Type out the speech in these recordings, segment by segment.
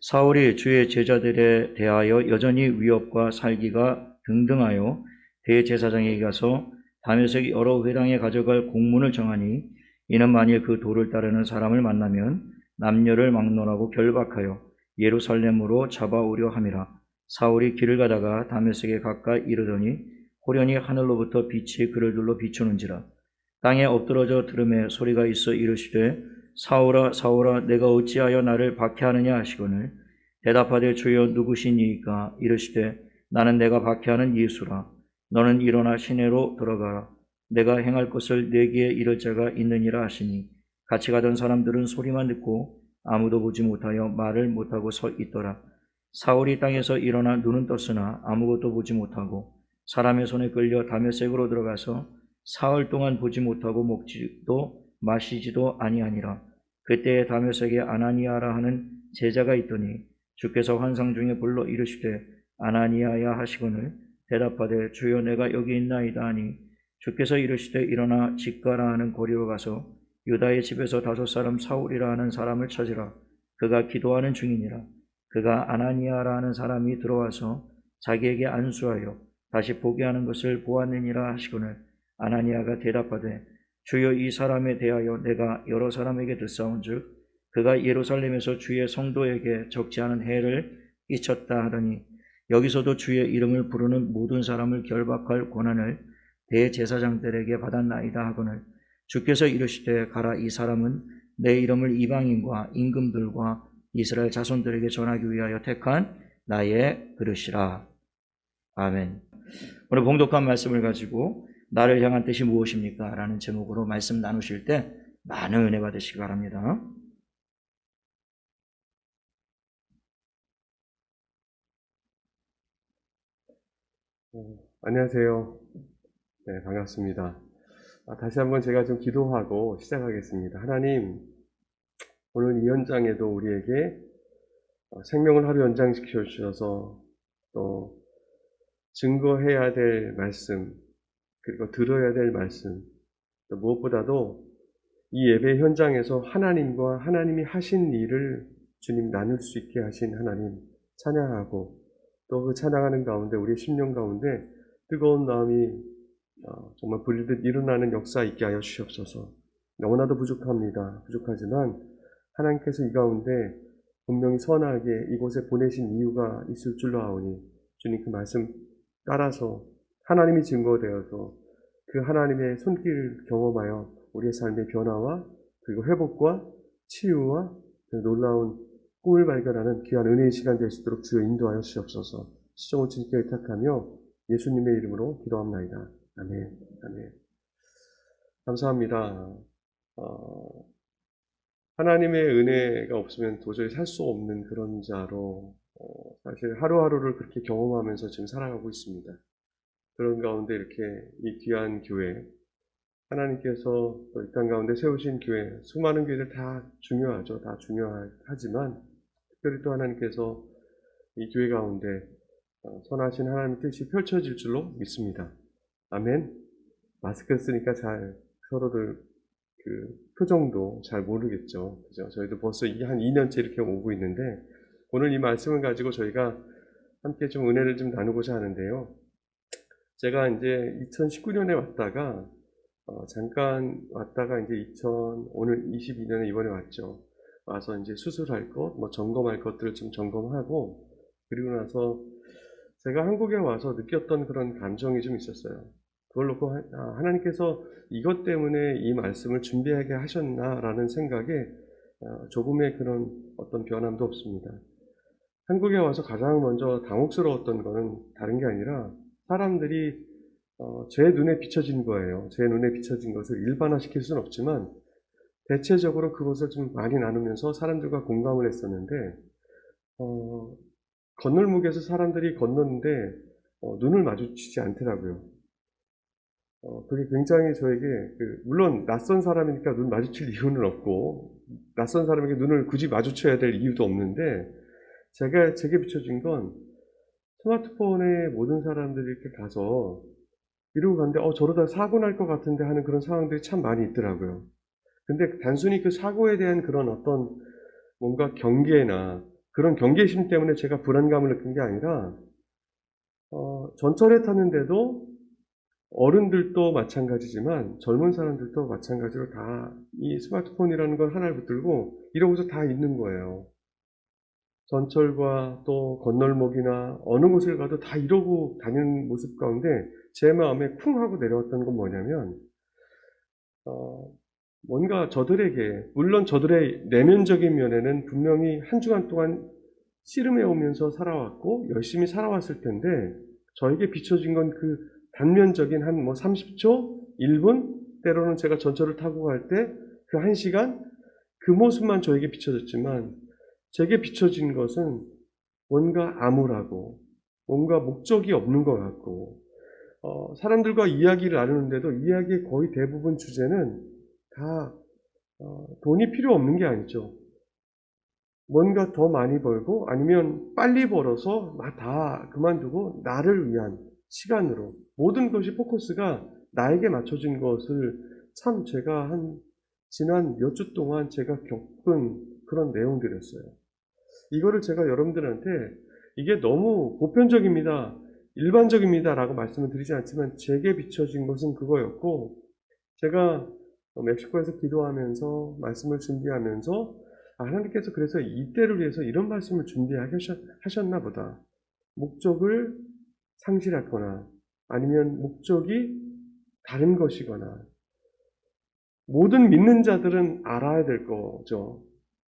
사울이 주의 제자들에 대하여 여전히 위협과 살기가 등등하여 대제사장에게 가서 다메섹 여러 회당에 가져갈 공문을 정하니 이는 만일 그 도를 따르는 사람을 만나면 남녀를 막론하고 결박하여 예루살렘으로 잡아오려 함이라. 사울이 길을 가다가 다메섹에 가까이 이르더니 호련히 하늘로부터 빛이 그를 둘러 비추는지라. 땅에 엎드러져 들음에 소리가 있어 이르시되 사울아 사울아 내가 어찌하여 나를 박해하느냐 하시거늘 대답하되 주여 누구시니이까. 이르시되 나는 내가 박해하는 예수라. 너는 일어나 시내로 들어가라. 내가 행할 것을 내게 이를 자가 있느니라 하시니 같이 가던 사람들은 소리만 듣고 아무도 보지 못하여 말을 못하고 서 있더라. 사울이 땅에서 일어나 눈은 떴으나 아무것도 보지 못하고 사람의 손에 끌려 다메섹으로 들어가서 사흘 동안 보지 못하고 먹지도 마시지도 아니하니라. 그때에 다메섹에 아나니아라 하는 제자가 있더니 주께서 환상 중에 불러 이르시되 아나니아야 하시거늘 대답하되 주여 내가 여기 있나이다 하니 주께서 이르시되 일어나 직가라 하는 거리로 가서 유다의 집에서 5 사울이라 하는 사람을 찾으라. 그가 기도하는 중이니라. 그가 아나니아라 하는 사람이 들어와서 자기에게 안수하여 다시 보게 하는 것을 보았느니라 하시거늘 아나니아가 대답하되 주여 이 사람에 대하여 내가 여러 사람에게 듣사온즉 그가 예루살렘에서 주의 성도에게 적지 않은 해를 끼쳤다 하더니 여기서도 주의 이름을 부르는 모든 사람을 결박할 권한을 대제사장들에게 받았나이다 하거늘 주께서 이르시되 가라. 이 사람은 내 이름을 이방인과 임금들과 이스라엘 자손들에게 전하기 위하여 택한 나의 그릇이라. 아멘. 오늘 봉독한 말씀을 가지고 나를 향한 뜻이 무엇입니까? 라는 제목으로 말씀 나누실 때 많은 은혜 받으시기 바랍니다. 안녕하세요. 네, 반갑습니다. 다시 한번 제가 좀 기도하고 시작하겠습니다. 하나님, 오늘 이 현장에도 우리에게 생명을 하루 연장시켜 주셔서 또 증거해야 될 말씀, 그리고 들어야 될 말씀, 또 무엇보다도 이 예배 현장에서 하나님과 하나님이 하신 일을 주님 나눌 수 있게 하신 하나님 찬양하고 또 그 찬양하는 가운데 우리의 심령 가운데 뜨거운 마음이 정말 불리듯 일어나는 역사 있게 하여 주시옵소서. 너무나도 부족합니다. 부족하지만 하나님께서 이 가운데 분명히 선하게 이곳에 보내신 이유가 있을 줄로 아오니 주님 그 말씀 따라서 하나님이 증거되어서 그 하나님의 손길을 경험하여 우리의 삶의 변화와 그리고 회복과 치유와 그 놀라운 꿈을 발견하는 귀한 은혜의 시간 될 수 있도록 주여 인도하여 주시옵소서. 시종을 주님께 의탁하며 예수님의 이름으로 기도합나이다. 아멘. 아멘. 감사합니다. 하나님의 은혜가 없으면 도저히 살 수 없는 그런 자로 사실 하루하루를 그렇게 경험하면서 지금 살아가고 있습니다. 그런 가운데 이렇게 이 귀한 교회, 하나님께서 또 이 땅 가운데 세우신 교회, 수많은 교회들 다 중요하죠. 다 중요하지만 특별히 또 하나님께서 이 교회 가운데 선하신 하나님의 뜻이 펼쳐질 줄로 믿습니다. 아멘. 마스크 쓰니까 잘 서로들 그 표정도 잘 모르겠죠. 그죠? 저희도 벌써 한 2년째 이렇게 오고 있는데 오늘 이 말씀을 가지고 저희가 함께 좀 은혜를 좀 나누고자 하는데요. 제가 이제 2019년에 왔다가 잠깐 왔다가 이제 오늘 22년에 이번에 왔죠. 와서 이제 수술할 것, 뭐 점검할 것들을 좀 점검하고 그리고 나서 제가 한국에 와서 느꼈던 그런 감정이 좀 있었어요. 그걸 놓고 하나님께서 이것 때문에 이 말씀을 준비하게 하셨나라는 생각에 조금의 그런 어떤 변함도 없습니다. 한국에 와서 가장 먼저 당혹스러웠던 거는 다른 게 아니라 사람들이 제 눈에 비춰진 거예요. 제 눈에 비춰진 것을 일반화시킬 수는 없지만 대체적으로 그것을 좀 많이 나누면서 사람들과 공감을 했었는데 건널목에서 사람들이 건너는데 눈을 마주치지 않더라고요. 그게 굉장히 저에게 물론 낯선 사람이니까 눈 마주칠 이유는 없고 낯선 사람에게 눈을 굳이 마주쳐야 될 이유도 없는데 제게 비춰진 건 스마트폰에 모든 사람들이 이렇게 가서 이러고 갔는데 저러다 사고 날 것 같은데 하는 그런 상황들이 참 많이 있더라고요. 근데 단순히 그 사고에 대한 그런 어떤 뭔가 경계나 그런 경계심 때문에 제가 불안감을 느낀 게 아니라 전철에 탔는데도 어른들도 마찬가지지만 젊은 사람들도 마찬가지로 다 이 스마트폰이라는 걸 하나를 붙들고 이러고서 다 있는 거예요. 전철과 또 건널목이나 어느 곳을 가도 다 이러고 다니는 모습 가운데 제 마음에 쿵 하고 내려왔던 건 뭐냐면 뭔가 저들에게, 물론 저들의 내면적인 면에는 분명히 한 주간 동안 씨름해 오면서 살아왔고 열심히 살아왔을 텐데 저에게 비춰진 건 그 단면적인 한 30초, 1분, 때로는 제가 전철을 타고 갈 때 그 1시간 그 모습만 저에게 비춰졌지만 제게 비춰진 것은 뭔가 암울하고 뭔가 목적이 없는 것 같고 사람들과 이야기를 나누는데도 이야기의 거의 대부분 주제는 다 돈이 필요 없는 게 아니죠. 뭔가 더 많이 벌고 아니면 빨리 벌어서 다 그만두고 나를 위한 시간으로 모든 것이 포커스가 나에게 맞춰진 것을 참 제가 지난 몇 주 동안 제가 겪은 그런 내용들이었어요. 이거를 제가 여러분들한테 이게 너무 보편적입니다. 일반적입니다. 라고 말씀을 드리지 않지만 제게 비춰진 것은 그거였고 제가 멕시코에서 기도하면서 말씀을 준비하면서 하나님께서 그래서 이때를 위해서 이런 말씀을 준비하셨나 보다. 목적을 상실했거나 아니면 목적이 다른 것이거나 모든 믿는 자들은 알아야 될 거죠.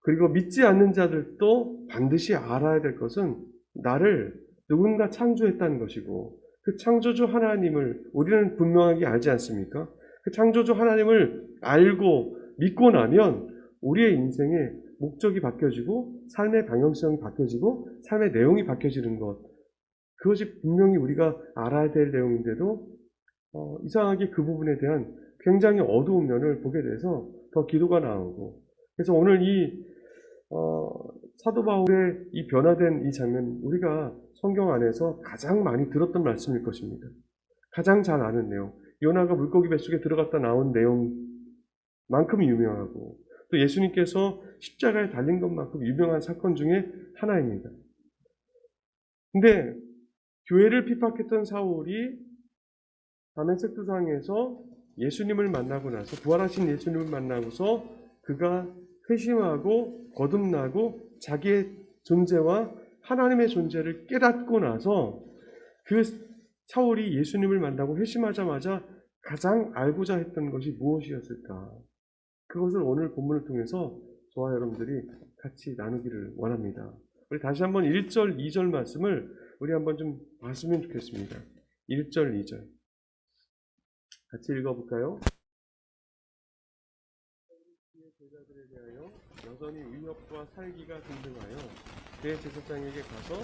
그리고 믿지 않는 자들도 반드시 알아야 될 것은 나를 누군가 창조했다는 것이고 그 창조주 하나님을 우리는 분명하게 알지 않습니까? 그 창조주 하나님을 알고 믿고 나면 우리의 인생의 목적이 바뀌어지고 삶의 방향성이 바뀌어지고 삶의 내용이 바뀌어지는 것 그것이 분명히 우리가 알아야 될 내용인데도 이상하게 그 부분에 대한 굉장히 어두운 면을 보게 돼서 더 기도가 나오고 그래서 오늘 이 사도 바울의 이 변화된 이 장면 우리가 성경 안에서 가장 많이 들었던 말씀일 것입니다. 가장 잘 아는 내용 요나가 물고기 뱃속에 들어갔다 나온 내용만큼 유명하고 또 예수님께서 십자가에 달린 것만큼 유명한 사건 중에 하나입니다. 근데 교회를 핍박했던 사울이 다메섹 도상에서 예수님을 만나고 나서 부활하신 예수님을 만나고서 그가 회심하고 거듭나고 자기의 존재와 하나님의 존재를 깨닫고 나서 그 사울이 예수님을 만나고 회심하자마자 가장 알고자 했던 것이 무엇이었을까? 그것을 오늘 본문을 통해서 저와 여러분들이 같이 나누기를 원합니다. 우리 다시 한번 1절, 2절 말씀을 우리 한번 좀 봤으면 좋겠습니다. 1절, 2절 같이 읽어볼까요? 제자들에 대하여 여전히 위협과 살기가 등등하여 대제사장에게 가서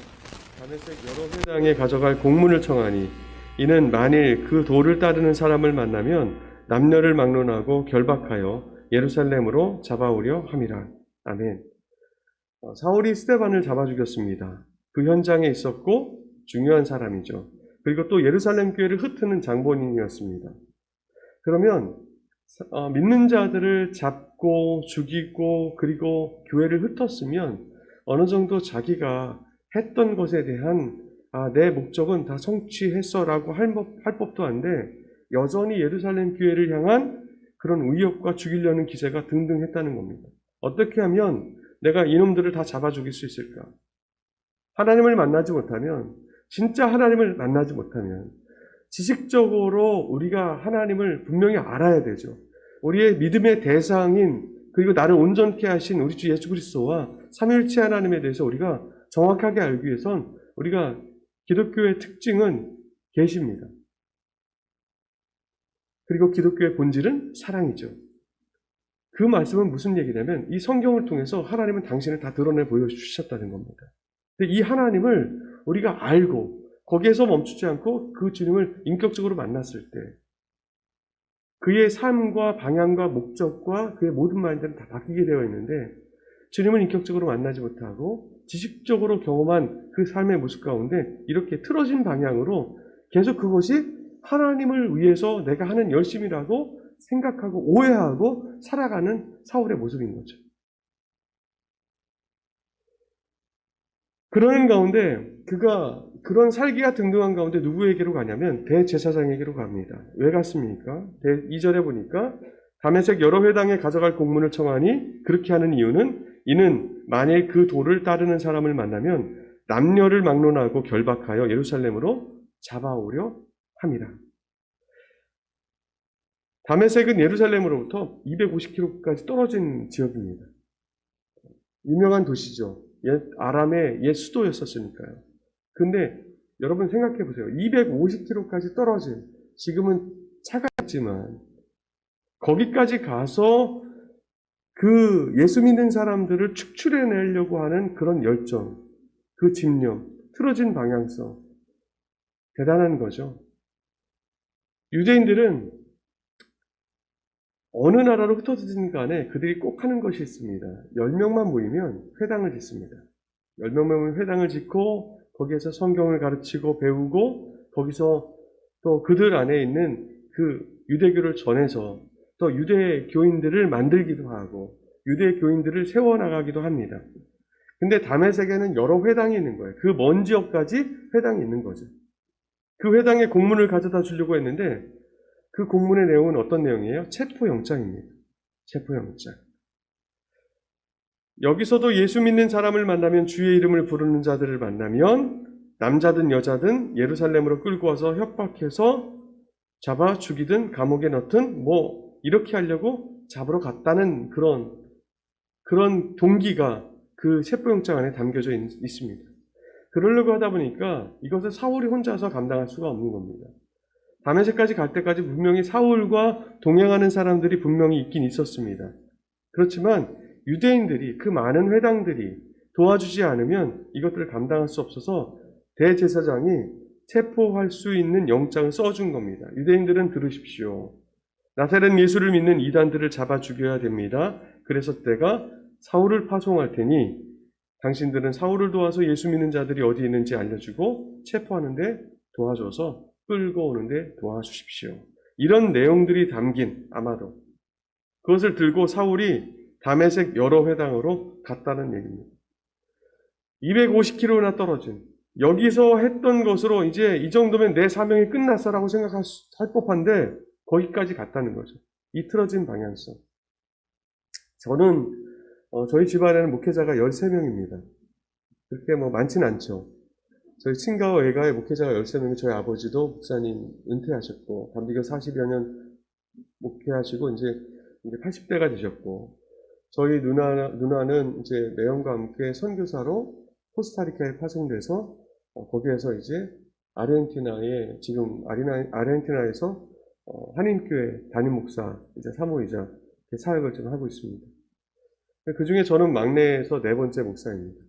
다메섹 여러 회당에 가져갈 공문을 청하니 이는 만일 그 도를 따르는 사람을 만나면 남녀를 막론하고 결박하여 예루살렘으로 잡아오려 함이라. 아멘. 사울이 스데반을 잡아 죽였습니다. 그 현장에 있었고 중요한 사람이죠. 그리고 또 예루살렘 교회를 흩트는 장본인이었습니다. 그러면 믿는 자들을 잡고 죽이고 그리고 교회를 흩었으면 어느 정도 자기가 했던 것에 대한 내 목적은 다 성취했어라고 할 법도 한데 여전히 예루살렘 교회를 향한 그런 위협과 죽이려는 기세가 등등했다는 겁니다. 어떻게 하면 내가 이놈들을 다 잡아 죽일 수 있을까? 하나님을 만나지 못하면 진짜 하나님을 만나지 못하면 지식적으로 우리가 하나님을 분명히 알아야 되죠. 우리의 믿음의 대상인 그리고 나를 온전케 하신 우리 주 예수 그리스도와 삼위일체 하나님에 대해서 우리가 정확하게 알기 위해선 우리가 기독교의 특징은 계시입니다. 그리고 기독교의 본질은 사랑이죠. 그 말씀은 무슨 얘기냐면 이 성경을 통해서 하나님은 당신을 다 드러내 보여주셨다는 겁니다. 근데 이 하나님을 우리가 알고 거기에서 멈추지 않고 그 주님을 인격적으로 만났을 때 그의 삶과 방향과 목적과 그의 모든 마인드는 다 바뀌게 되어 있는데 주님을 인격적으로 만나지 못하고 지식적으로 경험한 그 삶의 모습 가운데 이렇게 틀어진 방향으로 계속 그것이 하나님을 위해서 내가 하는 열심이라고 생각하고 오해하고 살아가는 사울의 모습인 거죠. 그러는 가운데 그가 그런 살기가 등등한 가운데 누구에게로 가냐면 대제사장에게로 갑니다. 왜 갔습니까? 2절에 보니까 다메섹 여러 회당에 가져갈 공문을 청하니 그렇게 하는 이유는 이는 만일 그 도를 따르는 사람을 만나면 남녀를 막론하고 결박하여 예루살렘으로 잡아오려 함이라. 다메섹은 예루살렘으로부터 250km까지 떨어진 지역입니다. 유명한 도시죠. 옛 아람의 옛 수도였었으니까요. 근데 여러분 생각해 보세요. 250km까지 떨어진, 지금은 차가 있지만 거기까지 가서 그 예수 믿는 사람들을 축출해내려고 하는 그런 열정, 그 집념, 틀어진 방향성, 대단한 거죠. 유대인들은 어느 나라로 흩어지든 간에 그들이 꼭 하는 것이 있습니다. 10명만 모이면 회당을 짓습니다. 10명만 모이면 회당을 짓고 거기에서 성경을 가르치고 배우고 거기서 또 그들 안에 있는 그 유대교를 전해서 또 유대 교인들을 만들기도 하고 유대 교인들을 세워나가기도 합니다. 근데 다메섹에는 여러 회당이 있는 거예요. 그 먼 지역까지 회당이 있는 거죠. 그 회당에 공문을 가져다 주려고 했는데 그 공문의 내용은 어떤 내용이에요? 체포영장입니다. 체포영장. 여기서도 예수 믿는 사람을 만나면 주의 이름을 부르는 자들을 만나면 남자든 여자든 예루살렘으로 끌고 와서 협박해서 잡아 죽이든 감옥에 넣든 뭐 이렇게 하려고 잡으러 갔다는 그런 동기가 그 체포영장 안에 담겨져 있습니다. 그러려고 하다 보니까 이것을 사울이 혼자서 감당할 수가 없는 겁니다. 다메섹까지 갈 때까지 분명히 사울과 동행하는 사람들이 분명히 있긴 있었습니다. 그렇지만 유대인들이 그 많은 회당들이 도와주지 않으면 이것들을 감당할 수 없어서 대제사장이 체포할 수 있는 영장을 써준 겁니다. 유대인들은 들으십시오. 나사렛 예수를 믿는 이단들을 잡아 죽여야 됩니다. 그래서 때가 사울을 파송할 테니 당신들은 사울을 도와서 예수 믿는 자들이 어디 있는지 알려주고 체포하는데 도와줘서 끌고 오는데 도와주십시오. 이런 내용들이 담긴 아마도 그것을 들고 사울이 다메섹 여러 회당으로 갔다는 얘기입니다. 250km나 떨어진 여기서 했던 것으로 이제 이 정도면 내 사명이 끝났어라고 생각할 법한데 거기까지 갔다는 거죠. 이 틀어진 방향성. 저는 저희 집안에는 목회자가 13명입니다. 그렇게 뭐 많진 않죠. 저희 친가와 외가의 목회자가 13명이 저희 아버지도 목사님 은퇴하셨고 감리교 40여 년 목회하시고 이제 80대가 되셨고 저희 누나는 이제 매형과 함께 선교사로 코스타리카에 파송돼서 거기에서 이제 아르헨티나에 지금 아르헨티나에서 한인교회 담임 목사 이제 사모이자 사역을 좀 하고 있습니다. 그 중에 저는 막내에서 네 번째 목사입니다.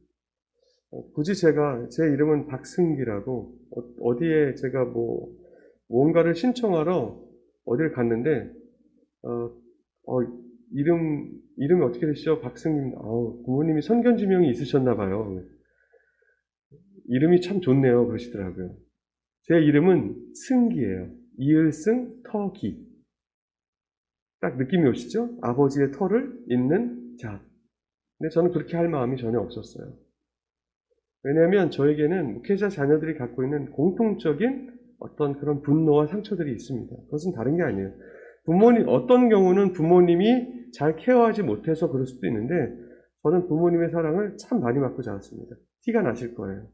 굳이 제 이름은 박승기라고, 어디에 제가 뭔가를 신청하러 어딜 갔는데, 이름이 어떻게 되시죠? 박승님, 부모님이 선견지명이 있으셨나봐요. 이름이 참 좋네요. 그러시더라고요. 제 이름은 승기예요. 이을승, 터기. 딱 느낌이 오시죠? 아버지의 터를 잇는 자. 근데 저는 그렇게 할 마음이 전혀 없었어요. 왜냐하면 저에게는 목회자 자녀들이 갖고 있는 공통적인 어떤 그런 분노와 상처들이 있습니다. 그것은 다른 게 아니에요. 어떤 경우는 부모님이 잘 케어하지 못해서 그럴 수도 있는데, 저는 부모님의 사랑을 참 많이 받고 자랐습니다. 티가 나실 거예요.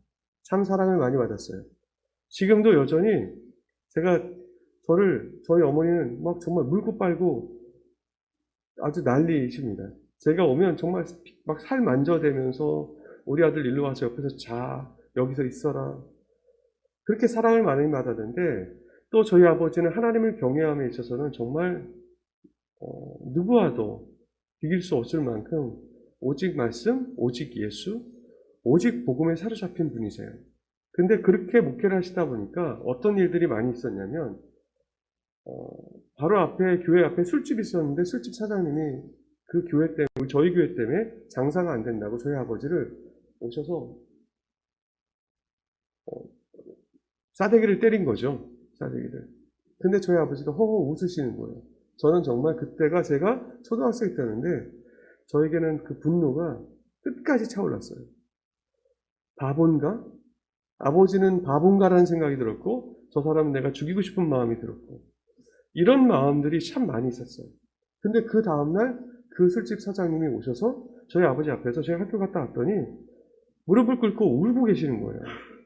참 사랑을 많이 받았어요. 지금도 여전히 저희 어머니는 막 정말 물고 빨고 아주 난리이십니다. 제가 오면 정말 막 살 만져대면서 우리 아들 일로 와서 옆에서 자, 여기서 있어라. 그렇게 사랑을 많이 받았는데 또 저희 아버지는 하나님을 경외함에 있어서는 정말 누구와도 비길 수 없을 만큼 오직 말씀, 오직 예수, 오직 복음에 사로잡힌 분이세요. 근데 그렇게 목회를 하시다 보니까 어떤 일들이 많이 있었냐면 바로 앞에 교회 앞에 술집이 있었는데 술집 사장님이 그 교회 때문에 저희 교회 때문에 장사가 안 된다고 저희 아버지를 오셔서 싸대기를 때린 거죠. 싸대기를. 근데 저희 아버지가 허허 웃으시는 거예요. 저는 정말 그때가 제가 초등학생 때였는데 저에게는 그 분노가 끝까지 차올랐어요. 바본가? 아버지는 바본가라는 생각이 들었고, 저 사람은 내가 죽이고 싶은 마음이 들었고, 이런 마음들이 참 많이 있었어요. 근데 그 다음날 그 술집 사장님이 오셔서 저희 아버지 앞에서 제가 학교 갔다 왔더니 무릎을 꿇고 울고 계시는 거예요.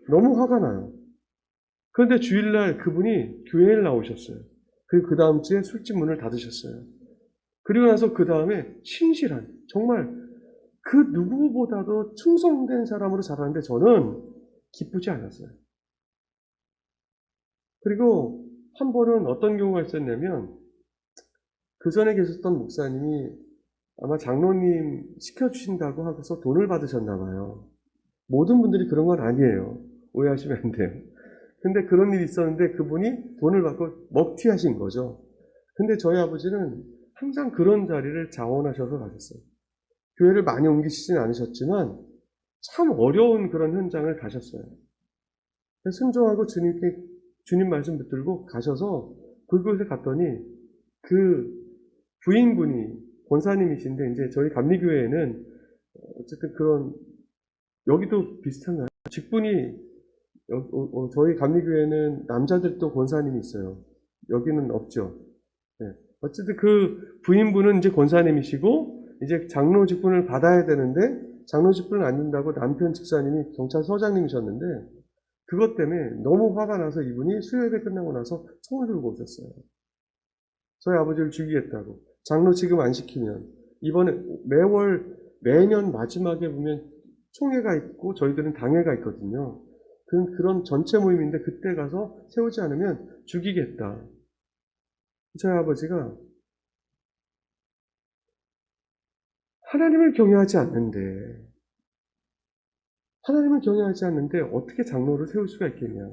너무 화가 나요. 그런데 주일날 그분이 교회에 나오셨어요. 그리고 그 다음 주에 술집 문을 닫으셨어요. 그리고 나서 그 다음에 신실한, 정말 그 누구보다도 충성된 사람으로 자랐는데 저는 기쁘지 않았어요. 그리고 한 번은 어떤 경우가 있었냐면 그 전에 계셨던 목사님이 아마 장로님 시켜주신다고 하고서 돈을 받으셨나 봐요. 모든 분들이 그런 건 아니에요. 오해하시면 안 돼요. 근데 그런 일이 있었는데 그분이 돈을 받고 먹튀하신 거죠. 근데 저희 아버지는 항상 그런 자리를 자원하셔서 가셨어요. 교회를 많이 옮기시지는 않으셨지만 참 어려운 그런 현장을 가셨어요. 순종하고 주님 말씀 붙들고 가셔서 그곳에 갔더니 그 부인분이 권사님이신데 이제 저희 감리교회에는 어쨌든 그런 여기도 비슷한가요? 직분이 저희 감리교회는 남자들도 권사님이 있어요. 여기는 없죠. 네. 어쨌든 그 부인분은 이제 권사님이시고 이제 장로 직분을 받아야 되는데 장로 직분을 안 준다고 남편 집사님이 경찰서장님이셨는데 그것 때문에 너무 화가 나서 이분이 수요예배 끝나고 나서 총을 들고 오셨어요. 저희 아버지를 죽이겠다고. 장로 지금 안 시키면 이번에 매년 마지막에 보면 총회가 있고 저희들은 당회가 있거든요. 그런 전체 모임인데 그때 가서 세우지 않으면 죽이겠다. 저희 아버지가 하나님을 경외하지 않는데 어떻게 장로를 세울 수가 있겠냐.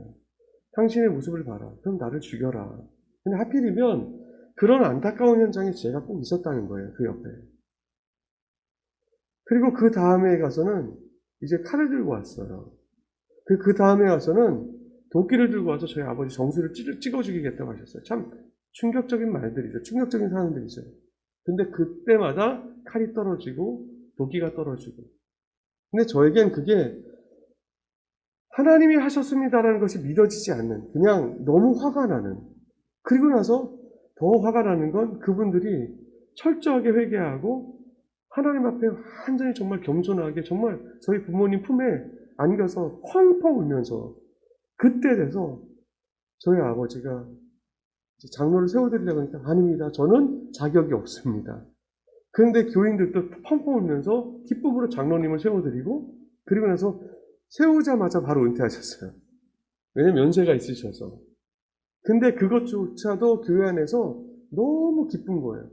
당신의 모습을 봐라. 그럼 나를 죽여라. 근데 하필이면 그런 안타까운 현장에 제가 꼭 있었다는 거예요. 그 옆에. 그리고 그 다음에 가서는 이제 칼을 들고 왔어요. 그 다음에 와서는 도끼를 들고 와서 저희 아버지 정수를 찍어 죽이겠다고 하셨어요. 참 충격적인 말들이죠. 충격적인 사람들이죠. 근데 그때마다 칼이 떨어지고 도끼가 떨어지고. 근데 저에겐 그게 하나님이 하셨습니다라는 것이 믿어지지 않는, 그냥 너무 화가 나는. 그리고 나서 더 화가 나는 건 그분들이 철저하게 회개하고 하나님 앞에 완전히 정말 겸손하게 정말 저희 부모님 품에 안겨서 펑펑 울면서 그때 돼서 저희 아버지가 장로를 세워드리려고 하니까 아닙니다. 저는 자격이 없습니다. 그런데 교인들도 펑펑 울면서 기쁨으로 장로님을 세워드리고 그리고 나서 세우자마자 바로 은퇴하셨어요. 왜냐면 연세가 있으셔서. 근데 그것조차도 교회 안에서 너무 기쁜 거예요.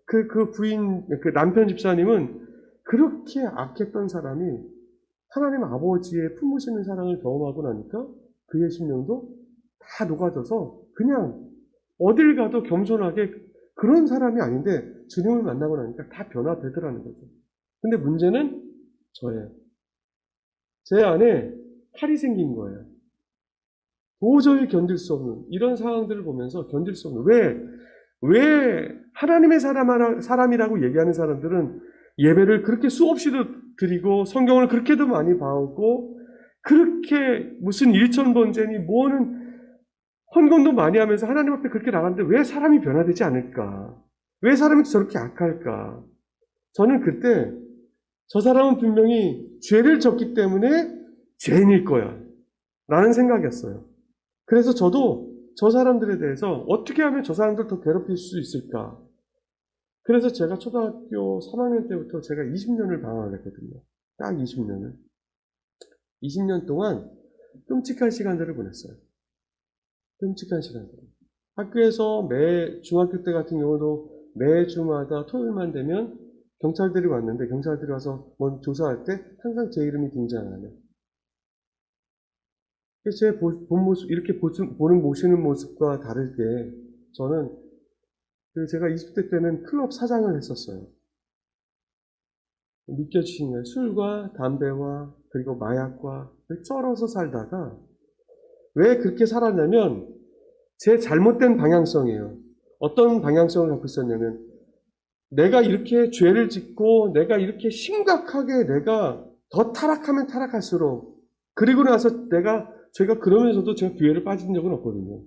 그 남편 집사님은 그렇게 악했던 사람이 하나님 아버지의 품으시는 사랑을 경험하고 나니까 그의 심령도 다 녹아져서 그냥 어딜 가도 겸손하게 그런 사람이 아닌데 주님을 만나고 나니까 다 변화되더라는 거죠. 근데 문제는 저예요. 제 안에 칼이 생긴 거예요. 도저히 견딜 수 없는 이런 상황들을 보면서 견딜 수 없는 왜 하나님의 사람이라고 얘기하는 사람들은 예배를 그렇게 수없이도 드리고 성경을 그렇게도 많이 봐오고 그렇게 무슨 일천번제니 뭐는 헌금도 많이 하면서 하나님 앞에 그렇게 나가는데 왜 사람이 변화되지 않을까? 왜 사람이 저렇게 악할까? 저는 그때 저 사람은 분명히 죄를 졌기 때문에 죄인일 거야 라는 생각이었어요. 그래서 저도 저 사람들에 대해서 어떻게 하면 저 사람들 더 괴롭힐 수 있을까? 그래서 제가 초등학교 3학년 때부터 제가 20년을 방황을 했거든요. 딱 20년을. 20년 동안 끔찍한 시간들을 보냈어요. 끔찍한 시간들. 학교에서 중학교 때 같은 경우도 매주마다 토요일만 되면 경찰들이 왔는데 경찰들이 와서 뭐 조사할 때 항상 제 이름이 등장하는. 제 본 모습, 이렇게 보시는 모습과 다르게 저는 제가 20대 때는 클럽 사장을 했었어요. 믿겨지시나요? 술과 담배와 그리고 마약과 쩔어서 살다가 왜 그렇게 살았냐면 제 잘못된 방향성이에요. 어떤 방향성을 갖고 있었냐면 내가 이렇게 죄를 짓고 내가 이렇게 심각하게 내가 더 타락하면 타락할수록 그리고 나서 제가 그러면서도 제가 교회를 빠진 적은 없거든요.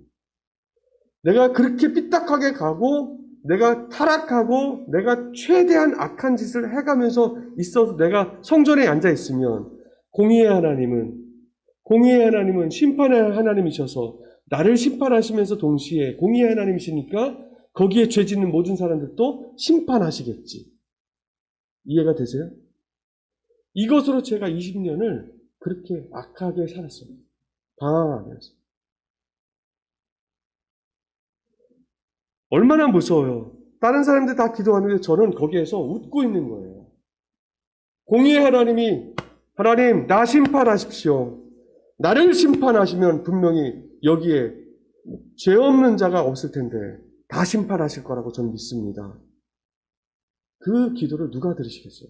내가 그렇게 삐딱하게 가고, 내가 타락하고, 내가 최대한 악한 짓을 해가면서 있어서 내가 성전에 앉아 있으면, 공의의 하나님은 심판의 하나님이셔서 나를 심판하시면서 동시에 공의의 하나님이시니까 거기에 죄 짓는 모든 사람들도 심판하시겠지. 이해가 되세요? 이것으로 제가 20년을 그렇게 악하게 살았어요. 방황하면서. 얼마나 무서워요. 다른 사람들 다 기도하는데 저는 거기에서 웃고 있는 거예요. 공의의 하나님, 나 심판하십시오. 나를 심판하시면 분명히 여기에 죄 없는 자가 없을 텐데 다 심판하실 거라고 저는 믿습니다. 그 기도를 누가 들으시겠어요?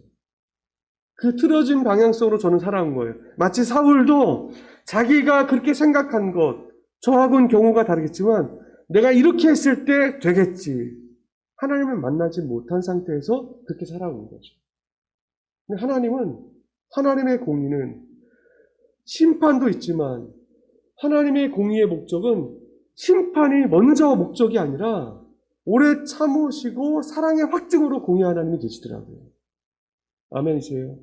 그 틀어진 방향성으로 저는 살아온 거예요. 마치 사울도 자기가 그렇게 생각한 것, 저하고는 경우가 다르겠지만 내가 이렇게 했을 때 되겠지. 하나님을 만나지 못한 상태에서 그렇게 살아온 거죠. 근데 하나님의 공의는 심판도 있지만 하나님의 공의의 목적은 심판이 먼저 목적이 아니라 오래 참으시고 사랑의 확증으로 공의 하나님이 계시더라고요. 아멘이세요?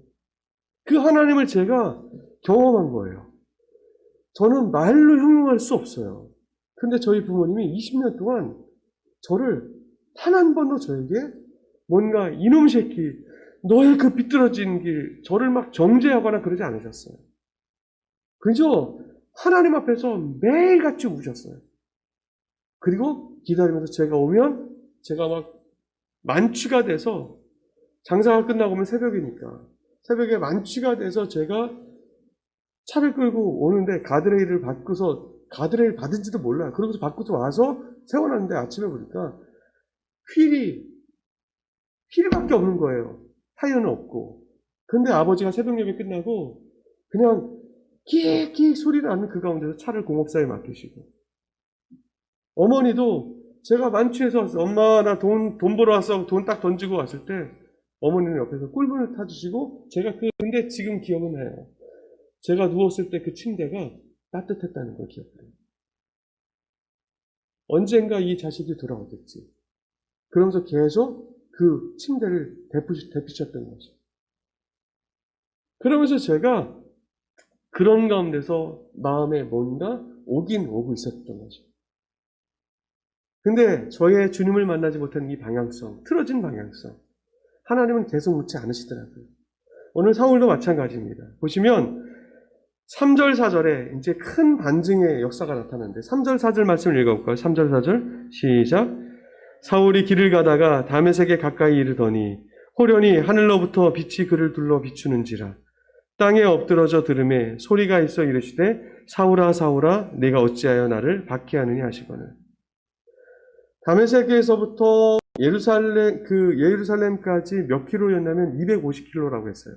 그 하나님을 제가 경험한 거예요. 저는 말로 형용할 수 없어요. 근데 저희 부모님이 20년 동안 저를 단 한 번도 저에게 뭔가 이놈 새끼, 너의 그 비뚤어진 길, 저를 막 정죄하거나 그러지 않으셨어요. 그저 하나님 앞에서 매일같이 우셨어요. 그리고 기다리면서 제가 오면 제가 막 만취가 돼서 장사가 끝나고 오면 새벽이니까 새벽에 만취가 돼서 제가 차를 끌고 오는데 가드레일을 받고서 가드레일 받은지도 몰라요. 그러고서 받고서 와서 세워놨는데 아침에 보니까 휠밖에 없는 거예요. 타이어는 없고. 근데 아버지가 새벽 예배 끝나고 그냥 끼익끼익 소리 나는 그 가운데서 차를 공업사에 맡기시고, 어머니도 제가 만취해서 왔어. 엄마 나 돈 벌어 왔어. 돈 딱 던지고 왔을 때 어머니는 옆에서 꿀문을 타주시고, 근데 지금 기억은 나요. 제가 누웠을 때 그 침대가 따뜻했다는 걸 기억해요. 언젠가 이 자식이 돌아오겠지. 그러면서 계속 그 침대를 데피셨던 거죠. 그러면서 제가 그런 가운데서 마음에 뭔가 오긴 오고 있었던 거죠. 근데 저의 주님을 만나지 못한 이 방향성, 틀어진 방향성, 하나님은 계속 묻지 않으시더라고요. 오늘 사울도 마찬가지입니다. 보시면 3절, 4절에 이제 큰 반증의 역사가 나타나는데 3절, 4절 말씀을 읽어볼까요? 3절, 4절 시작. 사울이 길을 가다가 다메섹에 가까이 이르더니 호련히 하늘로부터 빛이 그를 둘러 비추는지라. 땅에 엎드러져 들음에 소리가 있어 이르시되 사울아 사울아 내가 어찌하여 나를 박해하느냐 하시거늘. 다메섹에서부터 예루살렘까지 몇 킬로였냐면 250킬로라고 했어요.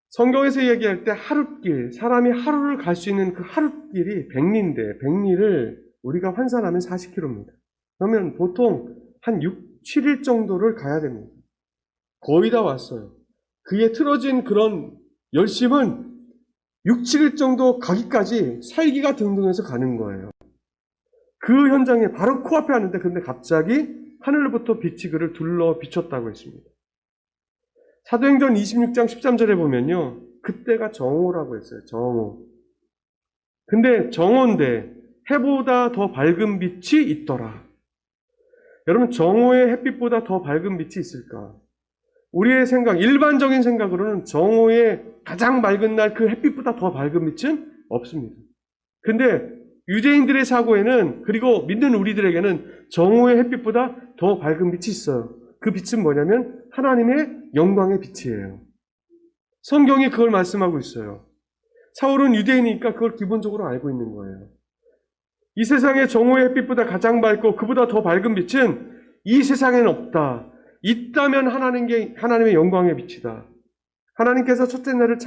성경에서 이야기할 때 하룻길, 사람이 하루를 갈 수 있는 그 하룻길이 100리인데 100리를 우리가 환산하면 40킬로입니다. 그러면 보통 한 6, 7일 정도를 가야 됩니다. 거의 다 왔어요. 그의 틀어진 그런 열심은 6, 7일 정도 가기까지 살기가 등등해서 가는 거예요. 그 현장에 바로 코앞에 왔는데 근데 갑자기 하늘로부터 빛이 그를 둘러 비췄다고 했습니다. 사도행전 26장 13절에 보면요. 그때가 정오라고 했어요. 정오. 근데 정오인데 해보다 더 밝은 빛이 있더라. 여러분 정오의 햇빛보다 더 밝은 빛이 있을까? 우리의 생각, 일반적인 생각으로는 정오의 가장 맑은 날 그 햇빛보다 더 밝은 빛은 없습니다. 근데 유대인들의 사고에는, 그리고 믿는 우리들에게는 정오의 햇빛보다 더 밝은 빛이 있어요. 그 빛은 뭐냐면 하나님의 영광의 빛이에요. 성경이 그걸 말씀하고 있어요. 사울은 유대인이니까 그걸 기본적으로 알고 있는 거예요. 이 세상의 정오의 햇빛보다 가장 밝고 그보다 더 밝은 빛은 이 세상에는 없다. 있다면 하나님의 영광의 빛이다. 하나님께서 첫째 날을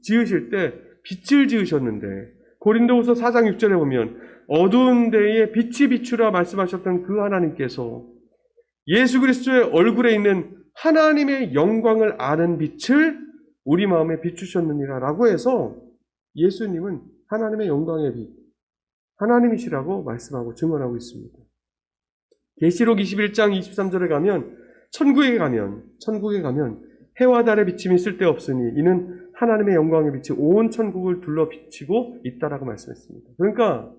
지으실 때 빛을 지으셨는데 고린도후서 4장 6절에 보면 어두운 데에 빛이 비추라 말씀하셨던 그 하나님께서 예수 그리스도의 얼굴에 있는 하나님의 영광을 아는 빛을 우리 마음에 비추셨느니라 라고 해서 예수님은 하나님의 영광의 빛, 하나님이시라고 말씀하고 증언하고 있습니다. 계시록 21장 23절에 가면 천국에 가면 해와 달의 비침이 쓸데없으니 이는 하나님의 영광의 빛이 온 천국을 둘러 비치고 있다라고 말씀했습니다. 그러니까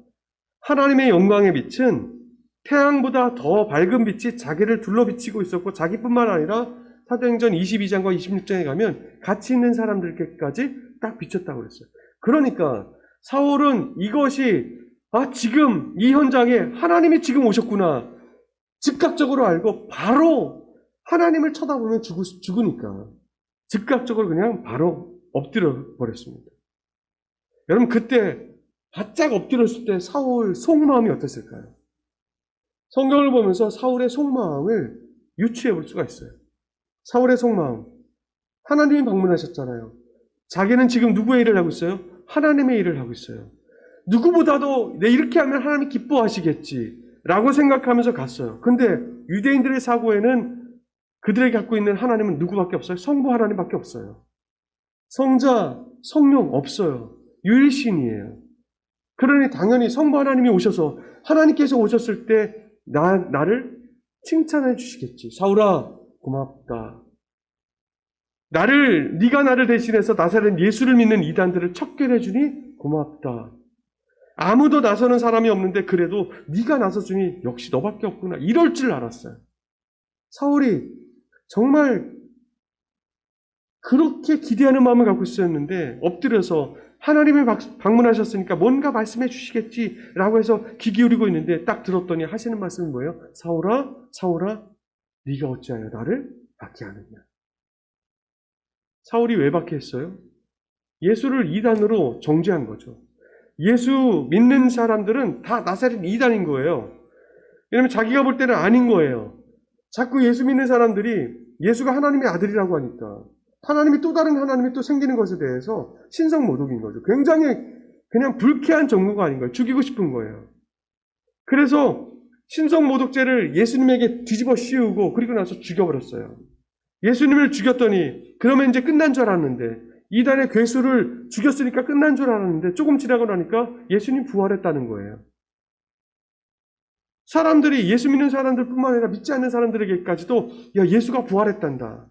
하나님의 영광의 빛은 태양보다 더 밝은 빛이 자기를 둘러 비치고 있었고 자기뿐만 아니라 사도행전 22장과 26장에 가면 같이 있는 사람들께까지 딱 비쳤다고 그랬어요. 그러니까 사울은 이것이 지금 이 현장에 하나님이 지금 오셨구나 즉각적으로 알고 바로 하나님을 쳐다보면 죽으니까 즉각적으로 그냥 바로 엎드려 버렸습니다. 여러분 그때 바짝 엎드렸을 때 사울 속마음이 어땠을까요? 성경을 보면서 사울의 속마음을 유추해 볼 수가 있어요. 사울의 속마음. 하나님이 방문하셨잖아요. 자기는 지금 누구의 일을 하고 있어요? 하나님의 일을 하고 있어요. 누구보다도 내 이렇게 하면 하나님이 기뻐하시겠지 라고 생각하면서 갔어요. 근데 유대인들의 사고에는 그들에게 갖고 있는 하나님은 누구밖에 없어요? 성부 하나님밖에 없어요. 성자, 성령 없어요. 유일신이에요. 그러니 당연히 성부 하나님이 오셔서 하나님께서 오셨을 때 나를 칭찬해 주시겠지. 사울아 고맙다. 네가 나를 대신해서 나사렛 예수를 믿는 이단들을 척결해 주니 고맙다. 아무도 나서는 사람이 없는데 그래도 네가 나서주니 역시 너밖에 없구나. 이럴 줄 알았어요. 사울이 정말 그렇게 기대하는 마음을 갖고 있었는데 엎드려서 하나님이 방문하셨으니까 뭔가 말씀해 주시겠지라고 해서 귀 기울이고 있는데 딱 들었더니 하시는 말씀이 뭐예요? 사울아 네가 어찌하여 나를 박해하느냐. 사울이 왜 박해했어요? 예수를 이단으로 정죄한 거죠. 예수 믿는 사람들은 다 나사렛 이단인 거예요. 왜냐하면 자기가 볼 때는 아닌 거예요. 자꾸 예수 믿는 사람들이 예수가 하나님의 아들이라고 하니까 하나님이 또 다른 하나님이 또 생기는 것에 대해서 신성모독인 거죠. 굉장히 그냥 불쾌한 정무가 아닌 거예요. 죽이고 싶은 거예요. 그래서 신성모독죄를 예수님에게 뒤집어 씌우고 그리고 나서 죽여버렸어요. 예수님을 죽였더니 그러면 이제 끝난 줄 알았는데 이단의 괴수를 죽였으니까 끝난 줄 알았는데 조금 지나고 나니까 예수님 부활했다는 거예요. 사람들이 예수 믿는 사람들뿐만 아니라 믿지 않는 사람들에게까지도 예수가 부활했단다.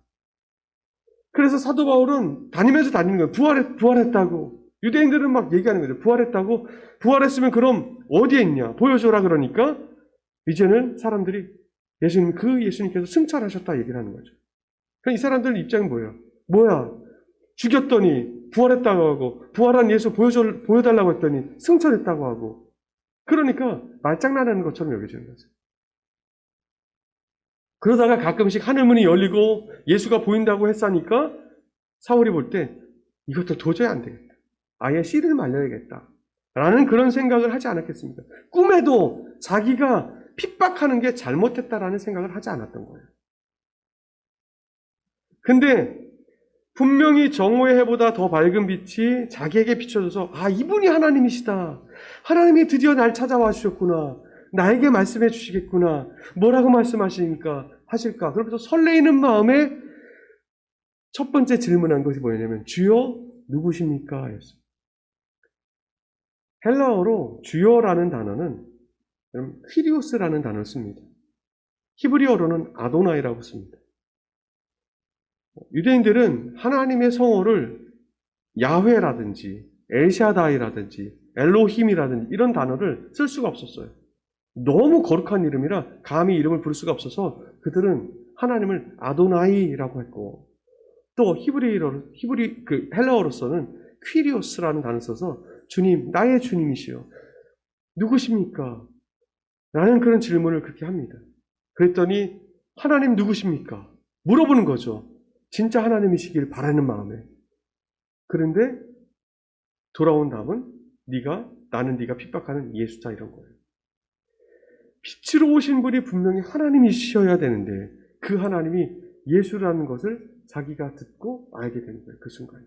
그래서 사도 바울은 다니는 거예요. 부활했다고. 유대인들은 막 얘기하는 거죠. 부활했다고. 부활했으면 그럼 어디에 있냐? 보여줘라 그러니까 이제는 사람들이 예수님께서 승천하셨다 얘기를 하는 거죠. 그럼 이 사람들 입장은 뭐예요? 뭐야? 죽였더니 부활했다고 하고 부활한 예수 보여달라고 했더니 승천했다고 하고 그러니까 말장난하는 것처럼 여겨지는 거죠. 그러다가 가끔씩 하늘문이 열리고 예수가 보인다고 했으니까 사울이 볼 때 이것도 도저히 안 되겠다. 아예 씨를 말려야겠다. 라는 그런 생각을 하지 않았겠습니까? 꿈에도 자기가 핍박하는 게 잘못했다라는 생각을 하지 않았던 거예요. 근데 분명히 정오의 해보다 더 밝은 빛이 자기에게 비춰져서 이분이 하나님이시다. 하나님이 드디어 날 찾아와 주셨구나. 나에게 말씀해 주시겠구나. 뭐라고 하실까? 그러면서 설레이는 마음에 첫 번째 질문한 것이 뭐냐면 주여 누구십니까? 였어요. 헬라어로 주여라는 단어는 퀴리오스라는 단어를 씁니다. 히브리어로는 아도나이라고 씁니다. 유대인들은 하나님의 성호를 야훼라든지 엘샤다이라든지 엘로힘이라든지 이런 단어를 쓸 수가 없었어요. 너무 거룩한 이름이라 감히 이름을 부를 수가 없어서 그들은 하나님을 아도나이라고 했고 또 헬라어로서는 퀴리오스라는 단어를 써서 주님, 나의 주님이시여 누구십니까? 라는 그런 질문을 그렇게 합니다. 그랬더니 하나님 누구십니까? 물어보는 거죠. 진짜 하나님이시길 바라는 마음에. 그런데 돌아온 답은 나는 네가 핍박하는 예수다 이런 거예요. 빛으로 오신 분이 분명히 하나님이셔야 되는데 그 하나님이 예수라는 것을 자기가 듣고 알게 되는 거예요. 그 순간에.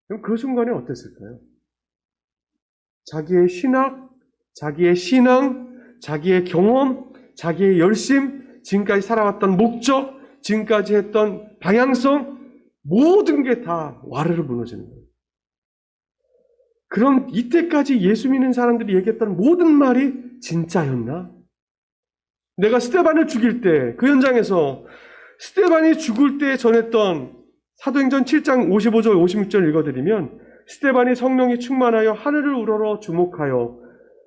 그럼 그 순간에 어땠을까요? 자기의 신학, 자기의 신앙, 자기의 경험, 자기의 열심, 지금까지 살아왔던 목적, 지금까지 했던 방향성 모든 게 다 와르르 무너지는 거예요. 그럼 이때까지 예수 믿는 사람들이 얘기했던 모든 말이 진짜였나? 내가 스데반을 죽일 때 그 현장에서 스데반이 죽을 때 전했던 사도행전 7장 55절 56절 읽어드리면 스데반이 성령이 충만하여 하늘을 우러러 주목하여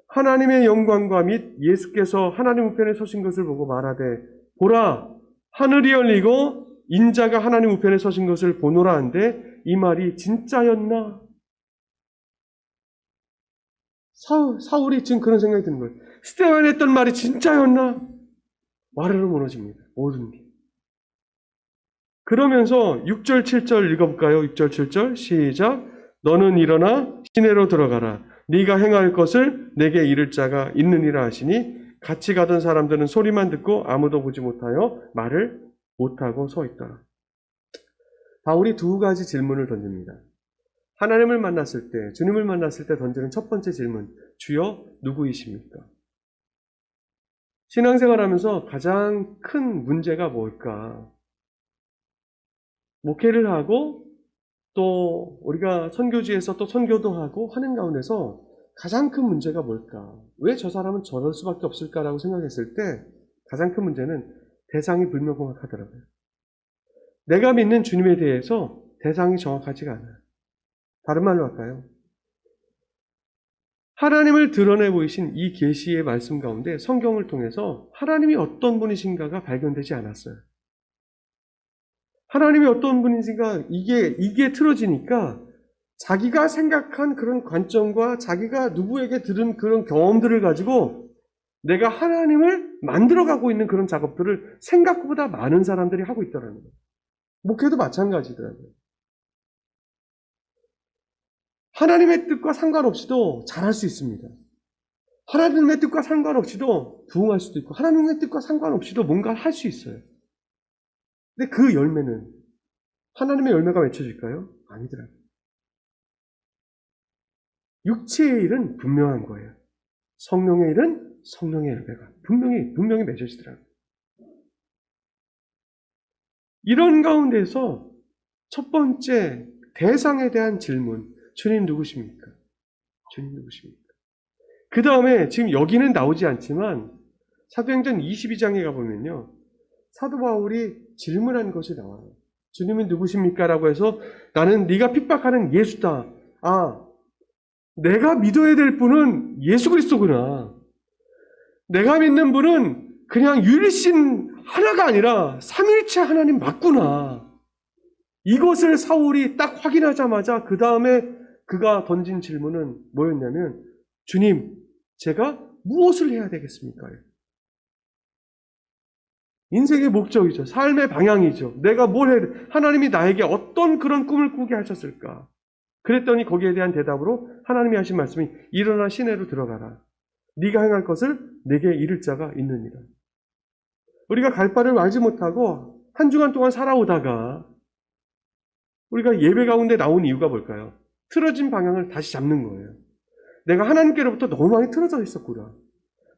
하나님의 영광과 및 예수께서 하나님 우편에 서신 것을 보고 말하되 보라 하늘이 열리고 인자가 하나님 우편에 서신 것을 보노라 한데 이 말이 진짜였나? 사울이 지금 그런 생각이 드는 거예요. 스데반이 했던 말이 진짜였나? 와르르 무너집니다. 모든 게. 그러면서 6절 7절 읽어볼까요? 6절 7절 시작. 너는 일어나 시내로 들어가라. 네가 행할 것을 내게 이를 자가 있느니라 하시니 같이 가던 사람들은 소리만 듣고 아무도 보지 못하여 말을 못하고 서 있더라. 바울이 두 가지 질문을 던집니다. 하나님을 만났을 때, 주님을 만났을 때 던지는 첫 번째 질문, 주여 누구이십니까? 신앙생활하면서 가장 큰 문제가 뭘까? 목회를 하고 또 우리가 선교지에서 또 선교도 하고 하는 가운데서 가장 큰 문제가 뭘까? 왜 저 사람은 저럴 수밖에 없을까라고 생각했을 때 가장 큰 문제는 대상이 불명확하더라고요. 내가 믿는 주님에 대해서 대상이 정확하지가 않아요. 다른 말로 할까요? 하나님을 드러내 보이신 이 계시의 말씀 가운데 성경을 통해서 하나님이 어떤 분이신가가 발견되지 않았어요. 하나님이 어떤 분인지가 이게 틀어지니까 자기가 생각한 그런 관점과 자기가 누구에게 들은 그런 경험들을 가지고 내가 하나님을 만들어가고 있는 그런 작업들을 생각보다 많은 사람들이 하고 있더라는 거예요. 목회도 마찬가지더라고요. 하나님의 뜻과 상관없이도 잘할 수 있습니다. 하나님의 뜻과 상관없이도 부흥할 수도 있고 하나님의 뜻과 상관없이도 뭔가 할 수 있어요. 근데 그 열매는 하나님의 열매가 맺혀질까요? 아니더라고요. 육체의 일은 분명한 거예요. 성령의 일은 성령의 열매가 분명히 맺어지더라고요. 이런 가운데서 첫 번째 대상에 대한 질문, 주님 누구십니까? 주님 누구십니까? 그 다음에 지금 여기는 나오지 않지만 사도행전 22장에 가보면요. 사도 바울이 질문한 것이 나와요. 주님은 누구십니까? 라고 해서 나는 네가 핍박하는 예수다. 아, 내가 믿어야 될 분은 예수 그리스도구나. 내가 믿는 분은 그냥 유일신 하나가 아니라 삼일체 하나님 맞구나. 이것을 사울이 딱 확인하자마자 그 다음에 그가 던진 질문은 뭐였냐면 주님, 제가 무엇을 해야 되겠습니까? 인생의 목적이죠. 삶의 방향이죠. 내가 뭘 해야 돼? 하나님이 나에게 어떤 그런 꿈을 꾸게 하셨을까? 그랬더니 거기에 대한 대답으로 하나님이 하신 말씀이 일어나 시내로 들어가라. 네가 행할 것을 내게 이를 자가 있느니라. 우리가 갈 바를 알지 못하고 한 주간 동안 살아오다가 우리가 예배 가운데 나온 이유가 뭘까요? 틀어진 방향을 다시 잡는 거예요. 내가 하나님께로부터 너무 많이 틀어져 있었구나.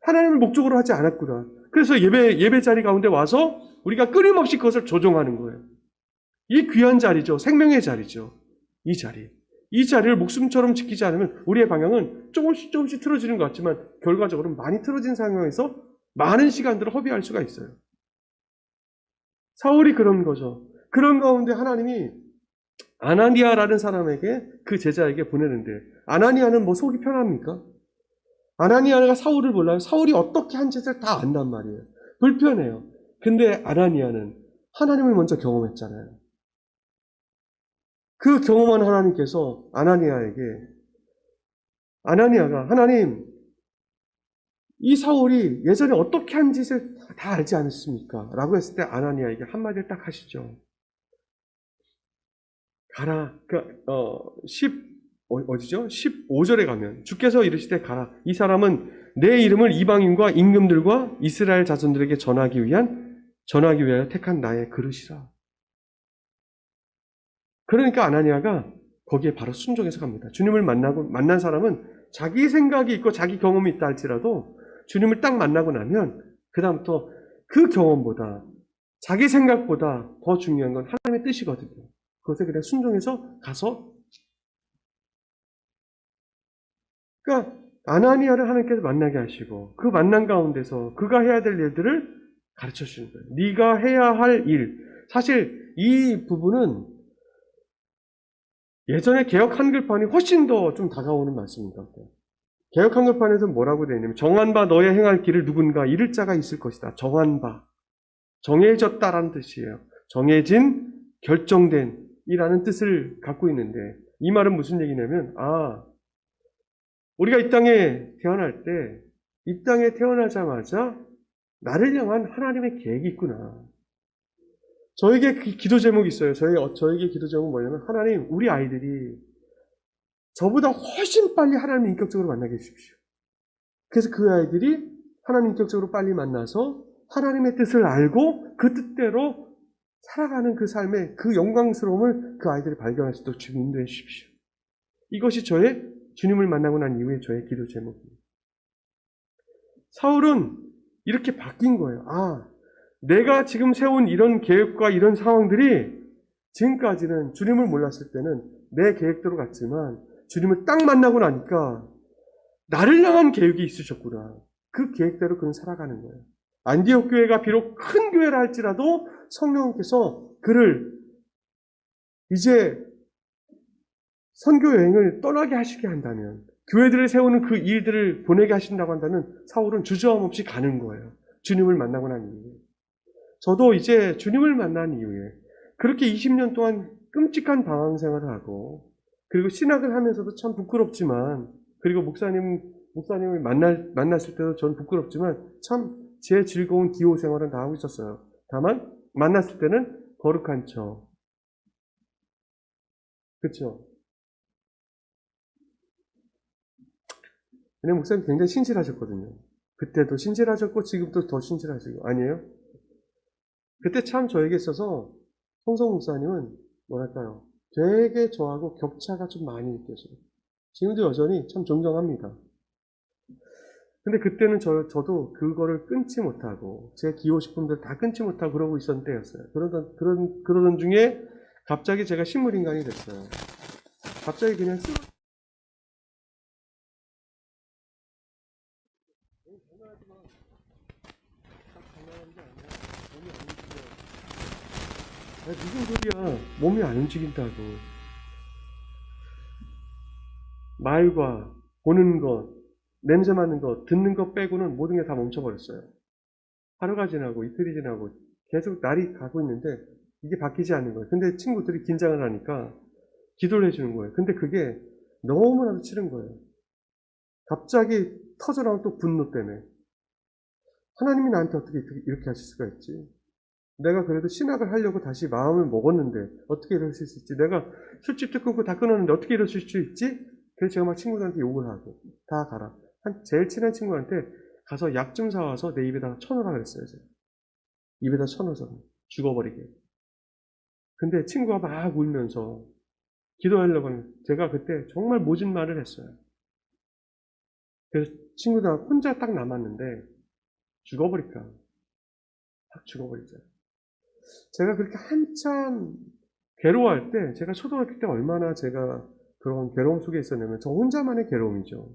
하나님을 목적으로 하지 않았구나. 그래서 예배 자리 가운데 와서 우리가 끊임없이 그것을 조종하는 거예요. 이 귀한 자리죠. 생명의 자리죠. 이 자리를 목숨처럼 지키지 않으면 우리의 방향은 조금씩 틀어지는 것 같지만 결과적으로 많이 틀어진 상황에서 많은 시간들을 허비할 수가 있어요. 사울이 그런 거죠. 그런 가운데 하나님이 아나니아라는 사람에게 그 제자에게 보내는데 아나니아는 뭐 속이 편합니까? 아나니아가 사울을 몰라요. 사울이 어떻게 한 짓을 다 안단 말이에요. 불편해요. 근데 아나니아는 하나님을 먼저 경험했잖아요. 그 경험한 하나님께서 아나니아가 하나님, 이 사울이 예전에 어떻게 한 짓을 다 알지 않습니까? 라고 했을 때 아나니아에게 한마디를 딱 하시죠. 가라. 15절에 가면 주께서 이르시되 가라. 이 사람은 내 이름을 이방인과 임금들과 이스라엘 자손들에게 전하기 위하여 택한 나의 그릇이라. 그러니까 아나니아가 거기에 바로 순종해서 갑니다. 주님을 만난 사람은 자기 생각이 있고 자기 경험이 있다 할지라도 주님을 딱 만나고 나면 그다음부터 그 경험보다 자기 생각보다 더 중요한 건 하나님의 뜻이거든요. 그것에 그냥 순종해서 가서, 그러니까 아나니아를 하나님께서 만나게 하시고 그 만남 가운데서 그가 해야 될 일들을 가르쳐 주시는 거예요. 네가 해야 할 일. 사실 이 부분은 예전에 개역 한글판이 훨씬 더 좀 다가오는 말씀인 것 같아요. 개역 한글판에서는 뭐라고 되어 있냐면 정한 바 너의 행할 길을 누군가 이를 자가 있을 것이다. 정한 바. 정해졌다라는 뜻이에요. 정해진, 결정된 이라는 뜻을 갖고 있는데 이 말은 무슨 얘기냐면 우리가 이 땅에 태어날 때 이 땅에 태어나자마자 나를 향한 하나님의 계획이 있구나. 저에게 기도 제목이 있어요. 저에게 기도 제목은 뭐냐면 하나님, 우리 아이들이 저보다 훨씬 빨리 하나님을 인격적으로 만나게 해주십시오. 그래서 그 아이들이 하나님 인격적으로 빨리 만나서 하나님의 뜻을 알고 그 뜻대로 살아가는 그 삶의 그 영광스러움을 그 아이들이 발견할 수 있도록 주님 인도해 주십시오. 이것이 저의 주님을 만나고 난 이후에 저의 기도 제목입니다. 사울은 이렇게 바뀐 거예요. 내가 지금 세운 이런 계획과 이런 상황들이 지금까지는 주님을 몰랐을 때는 내 계획대로 갔지만 주님을 딱 만나고 나니까 나를 향한 계획이 있으셨구나. 그 계획대로 그는 살아가는 거예요. 안디옥 교회가 비록 큰 교회라 할지라도 성령께서 그를 이제 선교 여행을 떠나게 하시게 한다면, 교회들을 세우는 그 일들을 보내게 하신다고 한다면 사울은 주저함 없이 가는 거예요. 주님을 만나고 난 이후에. 저도 이제 주님을 만난 이후에 그렇게 20년 동안 끔찍한 방황 생활을 하고, 그리고 신학을 하면서도 참 부끄럽지만, 그리고 목사님을 만났을 때도 전 부끄럽지만 참 제 즐거운 기호 생활은 다 하고 있었어요. 다만 만났을 때는 거룩한 척. 그렇죠? 왜냐면 목사님 굉장히 신실하셨거든요. 그때도 신실하셨고 지금도 더 신실하시고. 아니에요? 그때 참 저에게 있어서 송성 목사님은 뭐랄까요, 되게 저하고 격차가 좀 많이 느껴져요. 지금도 여전히 참 존경합니다. 근데 그때는 저도 그거를 끊지 못하고 제 기호식품들 다 끊지 못하고 그러고 있었던 때였어요. 그러던 중에 갑자기 제가 식물인간이 됐어요. 갑자기 그냥 무슨 소리야. 몸이 안 움직인다고. 말과 보는 것, 냄새 맡는 것, 듣는 것 빼고는 모든 게 다 멈춰버렸어요. 하루가 지나고 이틀이 지나고 계속 날이 가고 있는데 이게 바뀌지 않는 거예요. 근데 친구들이 긴장을 하니까 기도를 해주는 거예요. 근데 그게 너무나도 싫은 거예요. 갑자기 터져나온 또 분노 때문에. 하나님이 나한테 어떻게 이렇게 하실 수가 있지? 내가 그래도 신학을 하려고 다시 마음을 먹었는데 어떻게 이럴 수 있지? 내가 술집도 끊고 다 끊었는데 어떻게 이럴 수 있지? 그래서 제가 막 친구들한테 욕을 하고 다 가라. 제일 친한 친구한테 가서 약 좀 사와서 내 입에다가 쳐넣으라 그랬어요. 제가. 입에다 쳐넣어서 죽어버리게. 근데 친구가 막 울면서 기도하려고 하는, 제가 그때 정말 모진 말을 했어요. 그래서 친구들 혼자 딱 남았는데 죽어버릴까. 딱 죽어버리자. 제가 그렇게 한참 괴로워할 때, 제가 초등학교 때 얼마나 제가 그런 괴로움 속에 있었냐면 저 혼자만의 괴로움이죠.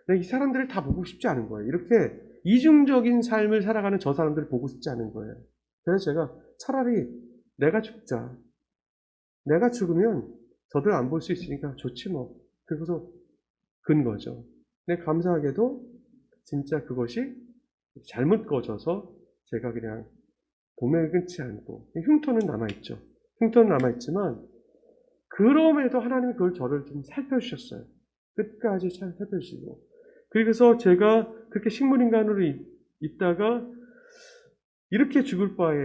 근데 이 사람들을 다 보고 싶지 않은 거예요. 이렇게 이중적인 삶을 살아가는 저 사람들을 보고 싶지 않은 거예요. 그래서 제가 차라리 내가 죽자. 내가 죽으면 저들 안 볼 수 있으니까 좋지 뭐. 그래서 근 거죠. 근데 감사하게도 진짜 그것이 잘못 꺼져서 제가 그냥 도매를 끊지 않고, 흉터는 남아있죠. 흉터는 남아있지만 그럼에도 하나님이 저를 좀 살펴주셨어요. 끝까지 잘 살펴주시고. 그래서 제가 그렇게 식물인간으로 있다가 이렇게 죽을 바에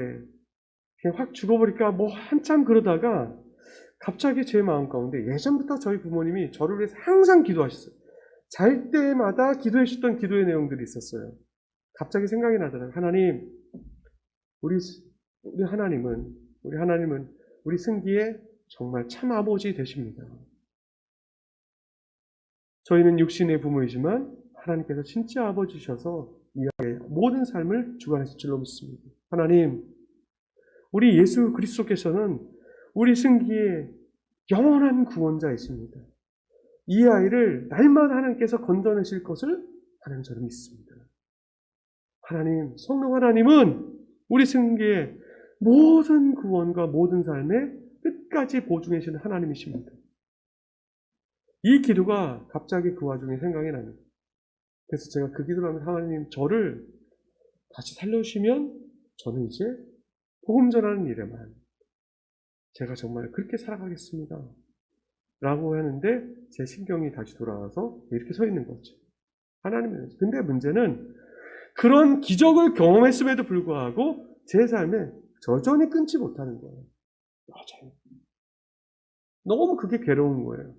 그냥 확 죽어버릴까 뭐 한참 그러다가 갑자기 제 마음 가운데, 예전부터 저희 부모님이 저를 위해서 항상 기도하셨어요. 잘 때마다 기도해 주셨던 기도의 내용들이 있었어요. 갑자기 생각이 나더라고요. 하나님, 우리 하나님은 우리 승기의 정말 참 아버지 되십니다. 저희는 육신의 부모이지만 하나님께서 진짜 아버지셔서 이 아이의 모든 삶을 주관하실 줄로 믿습니다. 하나님, 우리 예수 그리스도께서는 우리 승기의 영원한 구원자이십니다. 이 아이를 날마다 하나님께서 건져내실 것을 하나님 저는 믿습니다. 하나님, 성령 하나님은 우리 승기의 모든 구원과 모든 삶에 끝까지 보증해주시는 하나님이십니다. 이 기도가 갑자기 그 와중에 생각이 납니다. 그래서 제가 그 기도를 하면 하나님 저를 다시 살려주시면 저는 이제 복음 전하는 일에만 제가 정말 그렇게 살아가겠습니다. 라고 하는데 제 신경이 다시 돌아와서 이렇게 서 있는 거죠. 하나님은. 근데 문제는 그런 기적을 경험했음에도 불구하고 제 삶에 여전히 끊지 못하는 거예요. 여전히. 너무 그게 괴로운 거예요.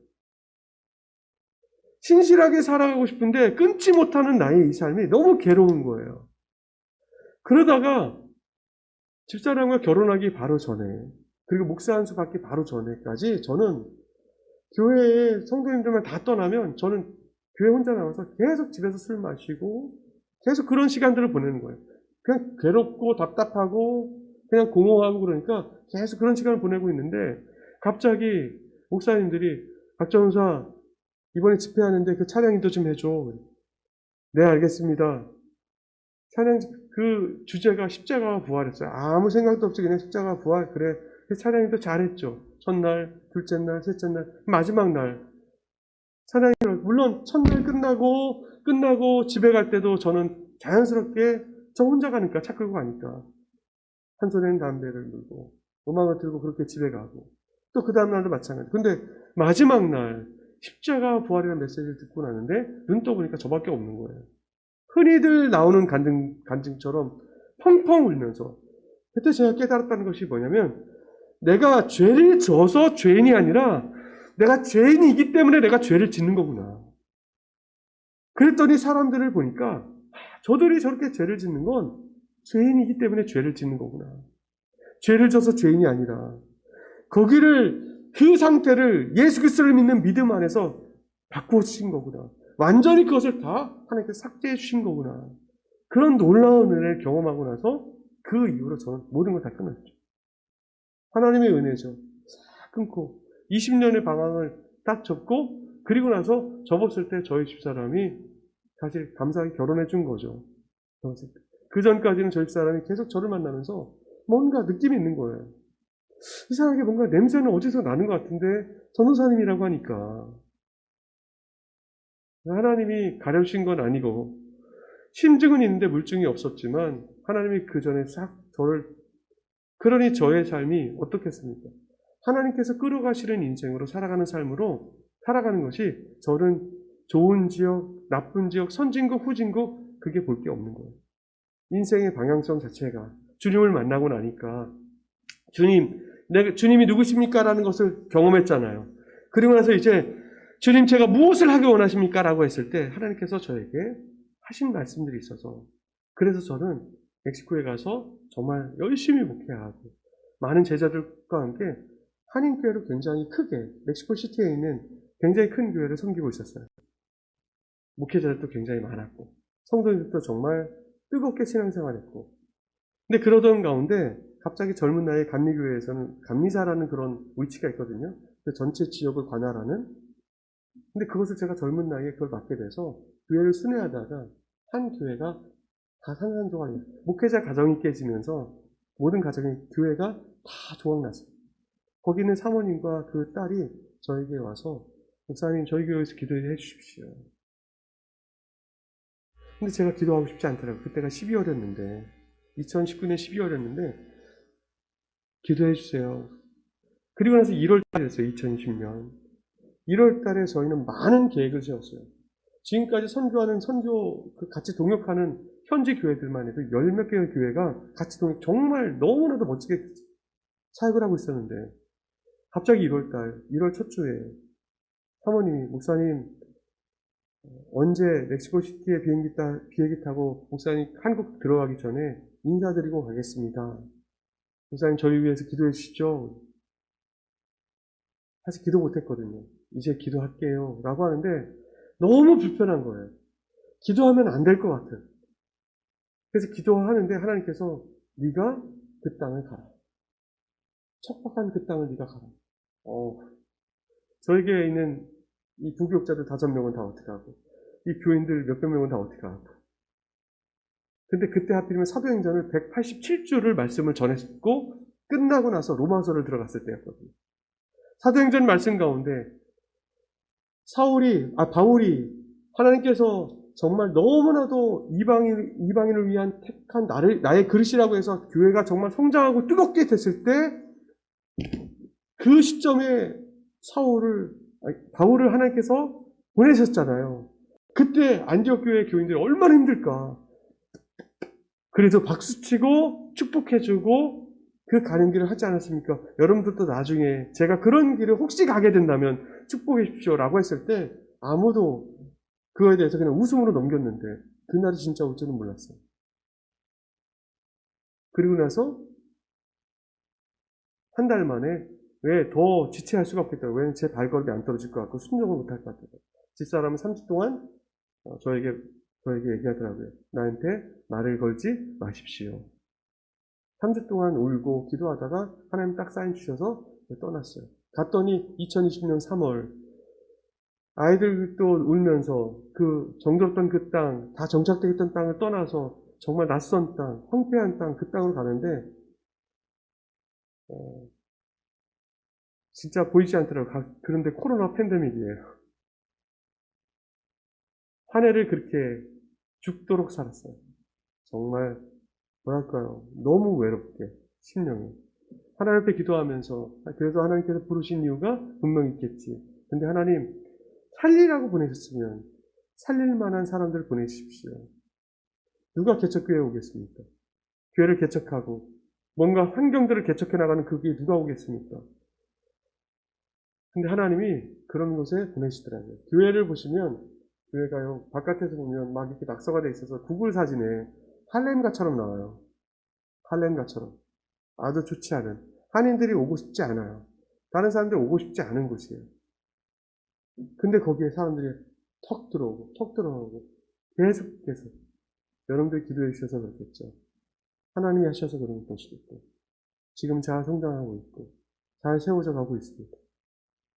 신실하게 살아가고 싶은데 끊지 못하는 나의 이 삶이 너무 괴로운 거예요. 그러다가 집사람과 결혼하기 바로 전에, 그리고 목사 한 수 받기 바로 전에까지 저는 교회에 성도님들만 다 떠나면 저는 교회 혼자 나와서 계속 집에서 술 마시고 계속 그런 시간들을 보내는 거예요. 그냥 괴롭고 답답하고 그냥 공허하고 그러니까 계속 그런 시간을 보내고 있는데 갑자기 목사님들이 박전사 이번에 집회하는데 그 찬양 인도 좀 해줘. 네, 알겠습니다. 찬양 그 주제가 십자가와 부활했어요. 아무 생각도 없이 그냥 십자가 부활 그래. 그 찬양 인도 잘했죠. 첫날, 둘째 날, 셋째 날, 마지막 날 찬양이 물론 첫날 끝나고 집에 갈 때도 저는 자연스럽게 저 혼자 가니까 차 끌고 가니까 한 손에는 담배를 물고 음악을 들고 그렇게 집에 가고 또 그 다음 날도 마찬가지. 근데 마지막 날 십자가 부활이라는 메시지를 듣고 나는데 눈 떠보니까 저밖에 없는 거예요. 흔히들 나오는 간증처럼 펑펑 울면서 그때 제가 깨달았다는 것이 뭐냐면 내가 죄를 져서 죄인이 아니라 내가 죄인이기 때문에 내가 죄를 짓는 거구나. 그랬더니 사람들을 보니까 저들이 저렇게 죄를 짓는 건 죄인이기 때문에 죄를 짓는 거구나. 죄를 져서 죄인이 아니라 그 상태를 예수 그리스도를 믿는 믿음 안에서 바꾸어 주신 거구나. 완전히 그것을 다 하나님께서 삭제해 주신 거구나. 그런 놀라운 은혜를 경험하고 나서 그 이후로 저는 모든 걸 다 끊었죠. 하나님의 은혜죠. 싹 끊고 20년의 방황을 딱 접고 그리고 나서 접었을 때 저희 집사람이 사실 감사하게 결혼해 준 거죠. 그 전까지는 저희 집사람이 계속 저를 만나면서 뭔가 느낌이 있는 거예요. 이상하게 뭔가 냄새는 어디서 나는 것 같은데 전도사님이라고 하니까 하나님이 가려주신 건 아니고 심증은 있는데 물증이 없었지만 하나님이 그 전에 싹 저를 그러니 저의 삶이 어떻겠습니까? 하나님께서 끌어가시는 인생으로 살아가는 삶으로 살아가는 것이 저는 좋은 지역, 나쁜 지역, 선진국, 후진국 그게 볼 게 없는 거예요. 인생의 방향성 자체가 주님을 만나고 나니까 주님이 누구십니까? 라는 것을 경험했잖아요. 그리고 나서 이제 주님 제가 무엇을 하기 원하십니까? 라고 했을 때 하나님께서 저에게 하신 말씀들이 있어서 그래서 저는 멕시코에 가서 정말 열심히 목회하고 많은 제자들과 함께 한인교회로 굉장히 크게 멕시코 시티에 있는 굉장히 큰 교회를 섬기고 있었어요. 목회자들도 굉장히 많았고 성도들도 정말 뜨겁게 신앙생활했고 근데 그러던 가운데 갑자기 젊은 나이에 감리교회에서는 감리사라는 그런 위치가 있거든요. 그 전체 지역을 관할하는 근데 그것을 제가 젊은 나이에 그걸 맡게 돼서 교회를 순회하다가 한 교회가 다 산산조각이에요. 목회자 가정이 깨지면서 모든 가정의 교회가 다 조각났어요. 거기는 사모님과 그 딸이 저에게 와서 목사님 저희 교회에서 기도해 주십시오. 근데 제가 기도하고 싶지 않더라고요. 그때가 12월이었는데 2019년 12월이었는데 기도해 주세요. 그리고 나서 1월 달에 됐어요. 2020년 1월 달에 저희는 많은 계획을 세웠어요. 지금까지 선교하는 같이 동역하는 현지 교회들만 해도 10몇 개의 교회가 같이 정말 너무나도 멋지게 사역을 하고 있었는데 갑자기 1월 첫 주에 사모님이 목사님 언제 멕시코시티에 비행기 타고 목사님 한국 들어가기 전에 인사드리고 가겠습니다. 목사님 저희 위해서 기도해 주시죠. 사실 기도 못했거든요. 이제 기도할게요. 라고 하는데 너무 불편한 거예요. 기도하면 안 될 것 같아요. 그래서 기도하는데 하나님께서 네가 그 땅을 가라. 척박한 그 땅을 네가 가라. 저에게 있는 이 부교육자들 5명은 다 어떻게 하고, 이 교인들 몇백 명은 다 어떻게 하고. 근데 그때 하필이면 사도행전을 187주를 말씀을 전했고, 끝나고 나서 로마서를 들어갔을 때였거든요. 사도행전 말씀 가운데 바울이 하나님께서 정말 너무나도 이방인을 위한 택한 나의 그릇이라고 해서 교회가 정말 성장하고 뜨겁게 됐을 때 그 시점에 바울을 하나님께서 보내셨잖아요. 그때 안디옥 교회 교인들이 얼마나 힘들까. 그래도 박수치고 축복해주고 그 가는 길을 하지 않았습니까? 여러분들도 나중에 제가 그런 길을 혹시 가게 된다면 축복해 주십시오라고 했을 때 아무도 그거에 대해서 그냥 웃음으로 넘겼는데 그날이 진짜 올 줄은 몰랐어요. 그리고 나서 한 달 만에 왜 더 지체할 수가 없겠다. 왜 제 발걸음이 안 떨어질 것 같고 순종을 못할 것 같다. 집사람은 3주 동안 저에게 얘기하더라고요. 나한테 말을 걸지 마십시오. 3주 동안 울고 기도하다가 하나님 딱 사인 주셔서 떠났어요. 갔더니 2020년 3월 아이들도 울면서 그 정들었던 그 땅, 다 정착되어 있던 땅을 떠나서 정말 낯선 땅, 황폐한 땅, 그 땅으로 가는데 진짜 보이지 않더라고요. 그런데 코로나 팬데믹이에요. 한 해를 그렇게 죽도록 살았어요. 정말 뭐랄까요. 너무 외롭게 심령이. 하나님 앞에 기도하면서 그래도 하나님께서 부르신 이유가 분명히 있겠지. 근데 하나님 살리라고 보내셨으면 살릴 만한 사람들 보내주십시오. 누가 개척교회에 오겠습니까? 교회를 개척하고 뭔가 환경들을 개척해 나가는 그게 누가 오겠습니까? 근데 하나님이 그런 곳에 보내시더라고요. 교회를 보시면 교회가요 바깥에서 보면 막 이렇게 낙서가 돼 있어서 구글 사진에 할렘가처럼 나와요. 할렘가처럼 아주 좋지 않은 한인들이 오고 싶지 않아요. 다른 사람들이 오고 싶지 않은 곳이에요. 근데 거기에 사람들이 턱 들어오고 계속 여러분들 기도해 주셔서 그렇겠죠. 하나님이 하셔서 그런 것이겠고 지금 잘 성장하고 있고 잘 세워져 가고 있습니다.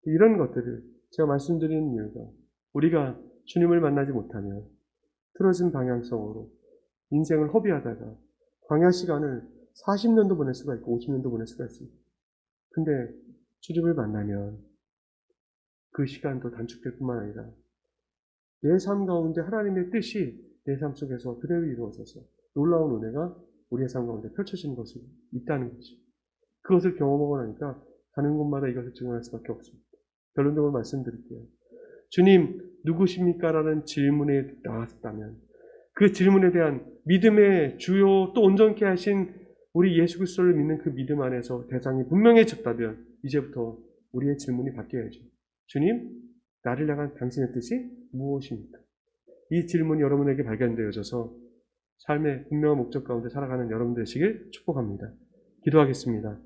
이런 것들을 제가 말씀드리는 이유가 우리가 주님을 만나지 못하면 틀어진 방향성으로 인생을 허비하다가 광야 시간을 40년도 보낼 수가 있고 50년도 보낼 수가 있습니다. 근데 주님을 만나면 그 시간도 단축될 뿐만 아니라 내 삶 가운데 하나님의 뜻이 내 삶 속에서 그대로 이루어져서 놀라운 은혜가 우리의 삶 가운데 펼쳐지는 것이 있다는 거죠. 그것을 경험하고 나니까 가는 곳마다 이것을 증언할 수밖에 없습니다. 결론적으로 말씀드릴게요. 주님 누구십니까? 라는 질문에 나왔다면 그 질문에 대한 믿음의 주요 또 온전케 하신 우리 예수 그리스도를 믿는 그 믿음 안에서 대상이 분명해졌다면 이제부터 우리의 질문이 바뀌어야죠. 주님, 나를 향한 당신의 뜻이 무엇입니까? 이 질문이 여러분에게 발견되어져서 삶의 분명한 목적 가운데 살아가는 여러분 되시길 축복합니다. 기도하겠습니다.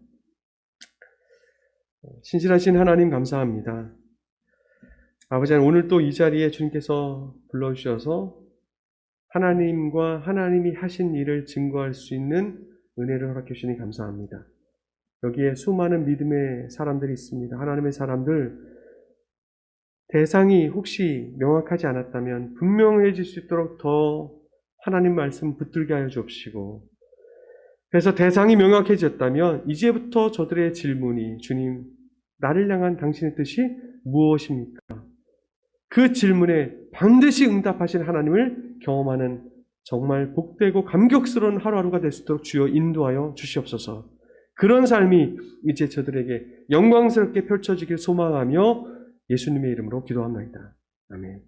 신실하신 하나님 감사합니다. 아버지 하나님, 오늘 또 이 자리에 주님께서 불러주셔서 하나님과 하나님이 하신 일을 증거할 수 있는 은혜를 허락해 주시니 감사합니다. 여기에 수많은 믿음의 사람들이 있습니다. 하나님의 사람들, 대상이 혹시 명확하지 않았다면 분명해질 수 있도록 더 하나님 말씀 붙들게 하여 주옵시고, 그래서 대상이 명확해졌다면 이제부터 저들의 질문이 주님, 나를 향한 당신의 뜻이 무엇입니까? 그 질문에 반드시 응답하신 하나님을 경험하는 정말 복되고 감격스러운 하루하루가 될 수 있도록 주여 인도하여 주시옵소서. 그런 삶이 이제 저들에게 영광스럽게 펼쳐지길 소망하며 예수님의 이름으로 기도합니다. 아멘.